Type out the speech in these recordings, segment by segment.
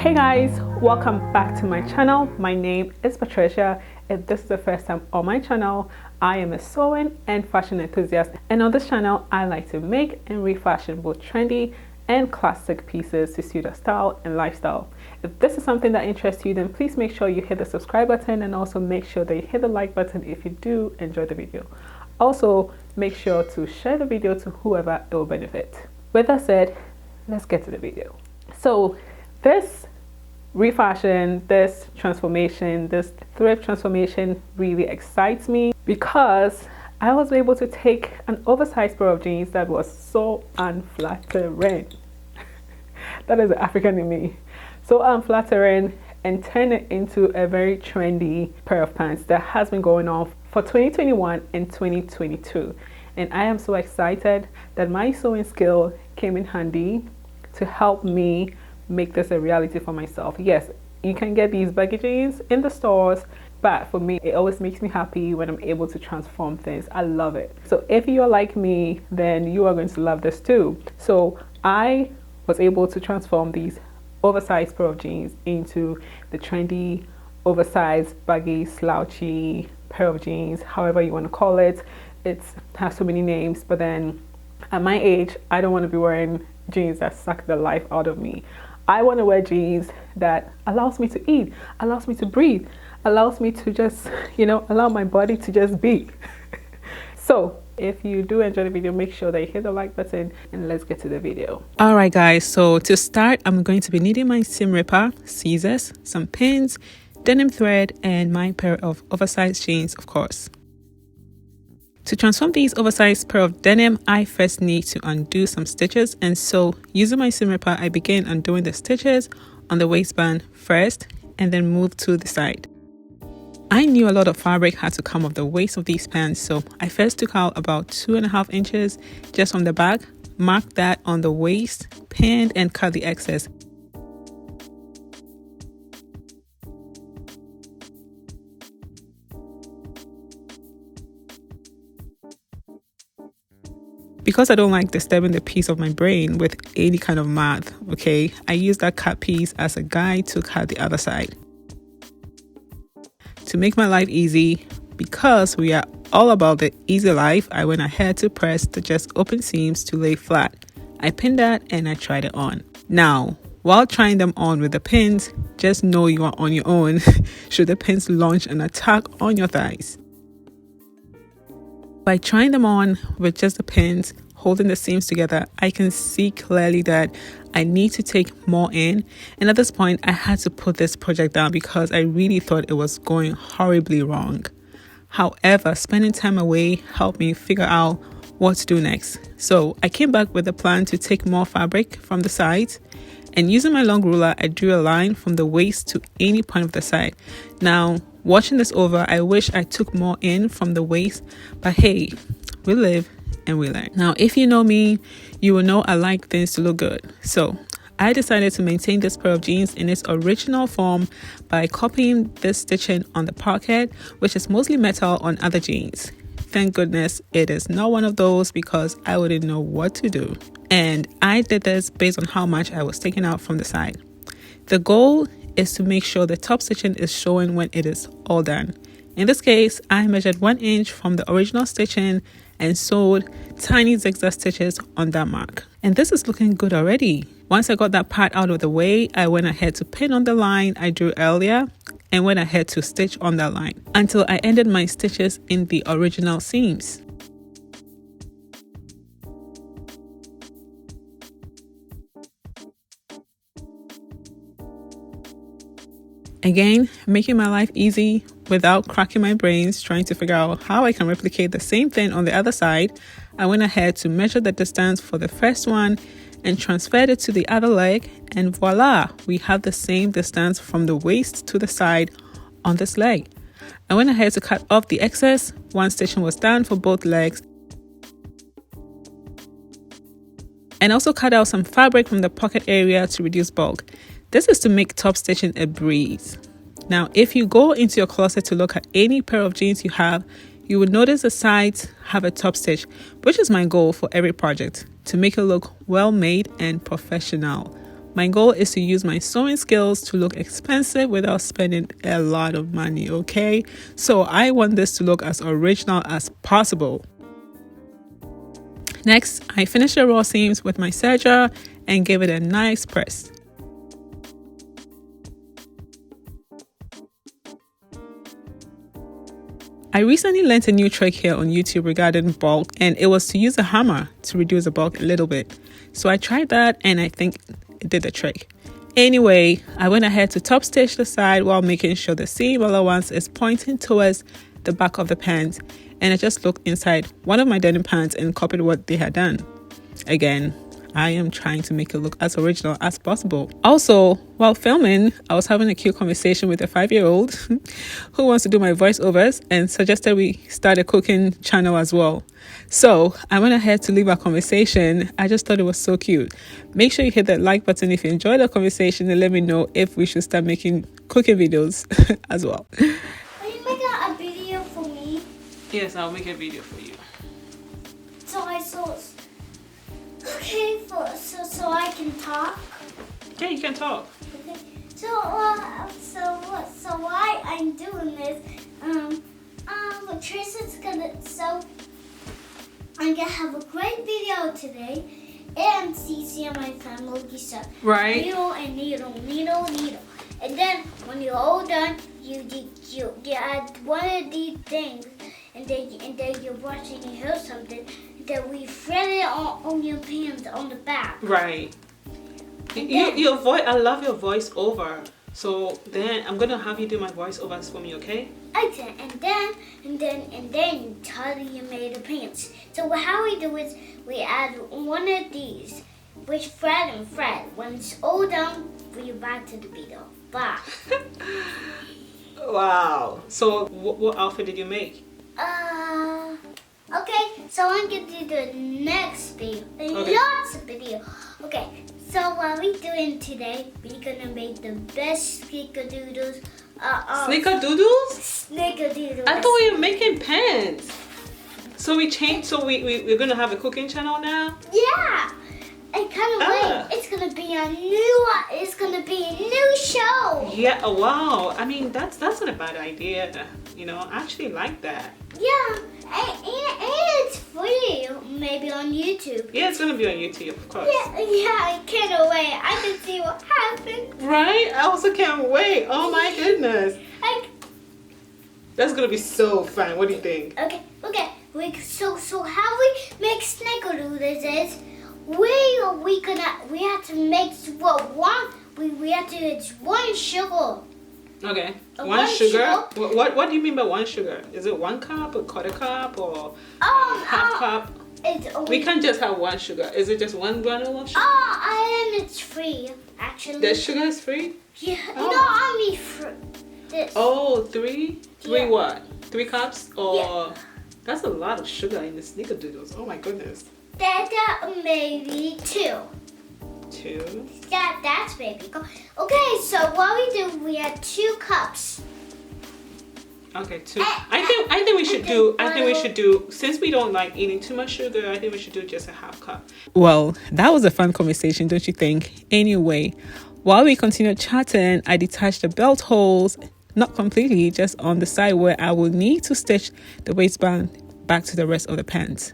Hey guys, welcome back to my channel. My name is Patricia. If this is the first time on my channel, I am a sewing and fashion enthusiast, and on this channel I like to make and refashion both trendy and classic pieces to suit your style and lifestyle. If this is something that interests you, then please make sure you hit the subscribe button and also make sure that you hit the like button if you do enjoy the video. Also, make sure to share the video to whoever it will benefit. With that said, let's get to the video. So this refashion, this transformation, this thrift transformation really excites me because I was able to take an oversized pair of jeans that was so unflattering. That is the African in me. So unflattering, and turn it into a very trendy pair of pants that has been going on for 2021 and 2022. And I am so excited that my sewing skill came in handy to help me make this a reality for myself. Yes, you can get these baggy jeans in the stores, but for me it always makes me happy when I'm able to transform things. I love it. So if you're like me, then you are going to love this too. So I was able to transform these oversized pair of jeans into the trendy oversized baggy slouchy pair of jeans, however you want to call it. It has so many names, but then at my age I don't want to be wearing jeans that suck the life out of me. I want to wear jeans that allows me to eat, allows me to breathe, allows me to just, allow my body to just be. So if you do enjoy the video, make sure that you hit the like button and let's get to the video. All right guys, so to start, I'm going to be needing my seam ripper, scissors, some pins, denim thread, and my pair of oversized jeans, of course. To transform these oversized pair of denim, I first need to undo some stitches, and so using my seam ripper, I began undoing the stitches on the waistband first and then move to the side. I knew a lot of fabric had to come off the waist of these pants, so I first took out about 2.5 inches just from the back, marked that on the waist, pinned and cut the excess. Because I don't like disturbing the piece of my brain with any kind of math, okay, I use that cut piece as a guide to cut the other side. To make my life easy, because we are all about the easy life, I went ahead to press the just open seams to lay flat. I pinned that and I tried it on. Now, while trying them on with the pins, just know you are on your own should the pins launch an attack on your thighs. By trying them on with just the pins, holding the seams together, I can see clearly that I need to take more in. And at this point, I had to put this project down because I really thought it was going horribly wrong. However, spending time away helped me figure out what to do next. So I came back with a plan to take more fabric from the sides. And using my long ruler, I drew a line from the waist to any point of the side. Now, watching this over, I wish I took more in from the waist, but hey, we live and we learn. Now, if you know me, you will know I like things to look good. So I decided to maintain this pair of jeans in its original form by copying this stitching on the pocket, which is mostly metal on other jeans. Thank goodness it is not one of those because I wouldn't know what to do. And I did this based on how much I was taking out from the side. The goal is to make sure the top stitching is showing when it is all done. In this case, I measured 1 inch from the original stitching and sewed tiny zigzag stitches on that mark. And this is looking good already. Once I got that part out of the way, I went ahead to pin on the line I drew earlier and went ahead to stitch on that line until I ended my stitches in the original seams. Again, making my life easy without cracking my brains trying to figure out how I can replicate the same thing on the other side, I went ahead to measure the distance for the first one and transferred it to the other leg, and voila, we have the same distance from the waist to the side on this leg. I went ahead to cut off the excess. One stitching was done for both legs, and also cut out some fabric from the pocket area to reduce bulk. This is to make top stitching a breeze. Now, if you go into your closet to look at any pair of jeans you have, you will notice the sides have a top stitch, which is my goal for every project, to make it look well made and professional. My goal is to use my sewing skills to look expensive without spending a lot of money, okay? So I want this to look as original as possible. Next, I finished the raw seams with my serger and gave it a nice press. I recently learned a new trick here on YouTube regarding bulk, and it was to use a hammer to reduce the bulk a little bit. So I tried that and I think it did the trick. Anyway, I went ahead to top stitch the side while making sure the seam allowance is pointing towards the back of the pants, and I just looked inside one of my denim pants and copied what they had done. Again, I am trying to make it look as original as possible. Also, while filming, I was having a cute conversation with a 5-year-old who wants to do my voiceovers and suggested we start a cooking channel as well. So I went ahead to leave our conversation. I just thought it was so cute. Make sure you hit that like button if you enjoyed the conversation, and let me know if we should start making cooking videos as well. Are you making a video for me? Yes, I'll make a video for you. So I saw. Okay, so I can talk. Yeah, you can talk. Okay. So why I'm doing this? Tristan's gonna. So I'm gonna have a great video today, and CC and my family stuff. Right. Needle and needle, and then when you're all done, you add one of these things, and then you're watching your hair something. That we thread it on your pants on the back. Right. Your voice. I love your voiceover. So then I'm gonna have you do my voiceovers for me, okay? Okay, and then Toddy you made the pants. So how we do is we add one of these, which thread and thread. When it's all done, we back to the video. Bye. Wow. So what outfit did you make? Okay, so I'm gonna do the next video. Okay. Lots of video. Okay, so what we doing today, we're gonna make the best snickerdoodles. Snickerdoodles? Snickerdoodles. I thought we were making pants. So we changed. So we're gonna have a cooking channel now. Yeah. I can't wait. It's gonna be a new show. Yeah. Oh, wow. I mean, that's not a bad idea. You know, I actually like that. Yeah, and it's free, maybe on YouTube. Yeah, it's gonna be on YouTube, of course. Yeah, I can't wait. I can see what happens. Right? I also can't wait. Oh my goodness. That's gonna be so fun. What do you think? Okay. So how we make snickerdoodles is we have to make we have to it's one sugar. Okay. One sugar? What do you mean by one sugar? Is it 1 cup, a quarter cup, or half cup? We can't just have one sugar. Is it just one granule of sugar? And it's free, actually. The sugar is free? Yeah. Oh. No, I mean this. Oh, three? Three Yeah. what? 3 cups? Or Yeah. That's a lot of sugar in the snickerdoodles. Oh my goodness. That maybe 2. 2? That's maybe. Okay, so what we do, we have 2 cups. Okay, 2. I think we should do since we don't like eating too much sugar, I think we should do just a half cup. Well, that was a fun conversation, don't you think? Anyway, while we continued chatting, I detached the belt holes, not completely, just on the side where I will need to stitch the waistband back to the rest of the pants.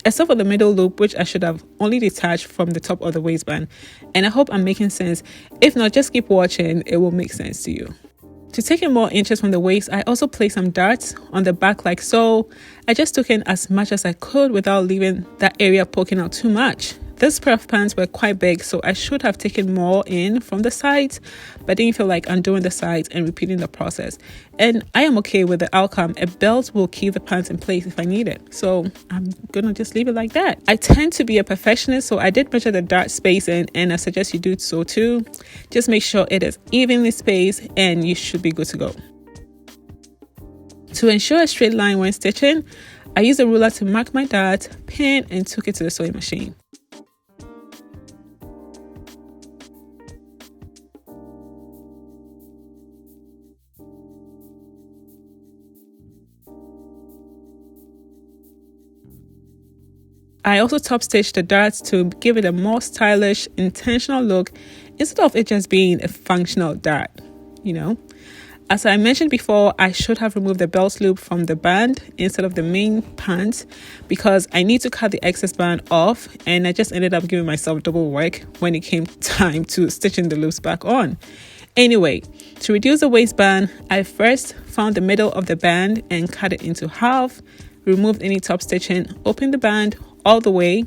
Except for the middle loop, which I should have only detached from the top of the waistband. And I hope I'm making sense. If not, just keep watching, it will make sense to you. To take in more inches from the waist, I also placed some darts on the back like so. I just took in as much as I could without leaving that area poking out too much. This pair of pants were quite big, so I should have taken more in from the sides, but didn't feel like undoing the sides and repeating the process. And I am okay with the outcome. A belt will keep the pants in place if I need it, so I'm gonna just leave it like that. I tend to be a perfectionist, so I did measure the dart spacing, and I suggest you do so too. Just make sure it is evenly spaced and you should be good to go. To ensure a straight line when stitching, I used a ruler to mark my dart, pin, and took it to the sewing machine. I also top stitched the darts to give it a more stylish, intentional look instead of it just being a functional dart, you know. As I mentioned before, I should have removed the belt loop from the band instead of the main pants because I need to cut the excess band off, and I just ended up giving myself double work when it came time to stitching the loops back on. Anyway, to reduce the waistband, I first found the middle of the band and cut it into half, removed any top stitching, opened the band all the way,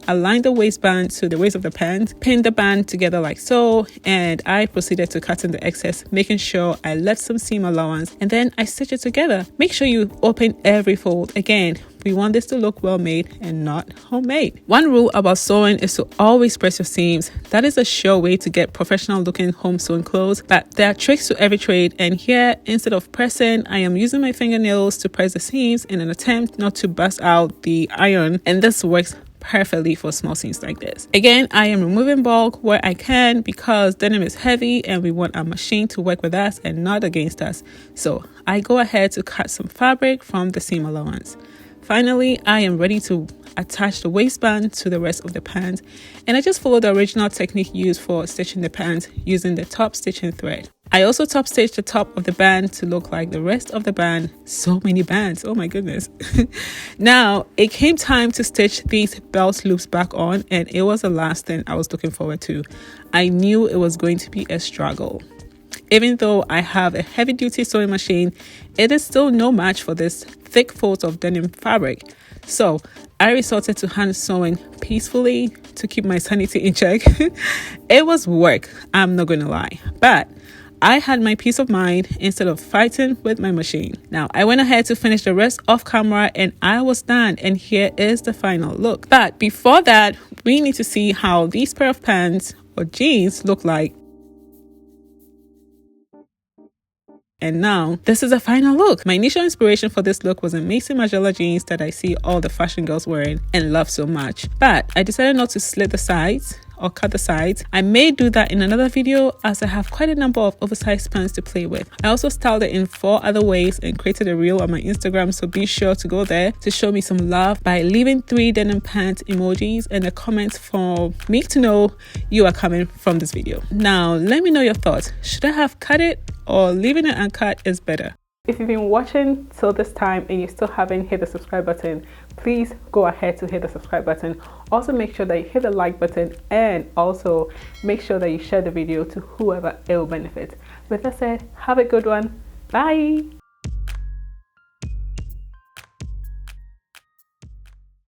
aligned the waistband to the waist of the pant, pinned the band together like so, and I proceeded to cut in the excess, making sure I left some seam allowance, and then I stitch it together. Make sure you open every fold. Again, we want this to look well made and not homemade. One rule about sewing is to always press your seams. That is a sure way to get professional looking home sewn clothes, but there are tricks to every trade, and here, instead of pressing, I am using my fingernails to press the seams in an attempt not to bust out the iron, and this works perfectly for small seams like this. Again, I am removing bulk where I can because denim is heavy and we want our machine to work with us and not against us. So I go ahead to cut some fabric from the seam allowance. Finally, I am ready to attach the waistband to the rest of the pants, and I just follow the original technique used for stitching the pants using the top stitching thread. I also top stitched the top of the band to look like the rest of the band. So many bands, oh my goodness. Now it came time to stitch these belt loops back on, and it was the last thing I was looking forward to. I knew it was going to be a struggle. Even though I have a heavy duty sewing machine, it is still no match for this thick folds of denim fabric. So I resorted to hand sewing peacefully to keep my sanity in check. It was work, I'm not gonna lie, but I had my peace of mind instead of fighting with my machine. Now I went ahead to finish the rest off camera and I was done, and here is the final look. But before that, we need to see how these pair of pants or jeans look like. And now, this is a final look. My initial inspiration for this look was amazing Magella jeans that I see all the fashion girls wearing and love so much. But I decided not to slit the sides or cut the sides. I may do that in another video as I have quite a number of oversized pants to play with. I also styled it in 4 other ways and created a reel on my Instagram, so be sure to go there to show me some love by leaving 3 denim pants emojis in the comments for me to know you are coming from this video. Now, let me know your thoughts. Should I have cut it or leaving it uncut is better? If you've been watching till this time and you still haven't hit the subscribe button, please go ahead to hit the subscribe button. Also make sure that you hit the like button, and also make sure that you share the video to whoever it will benefit. With that said, have a good one. Bye.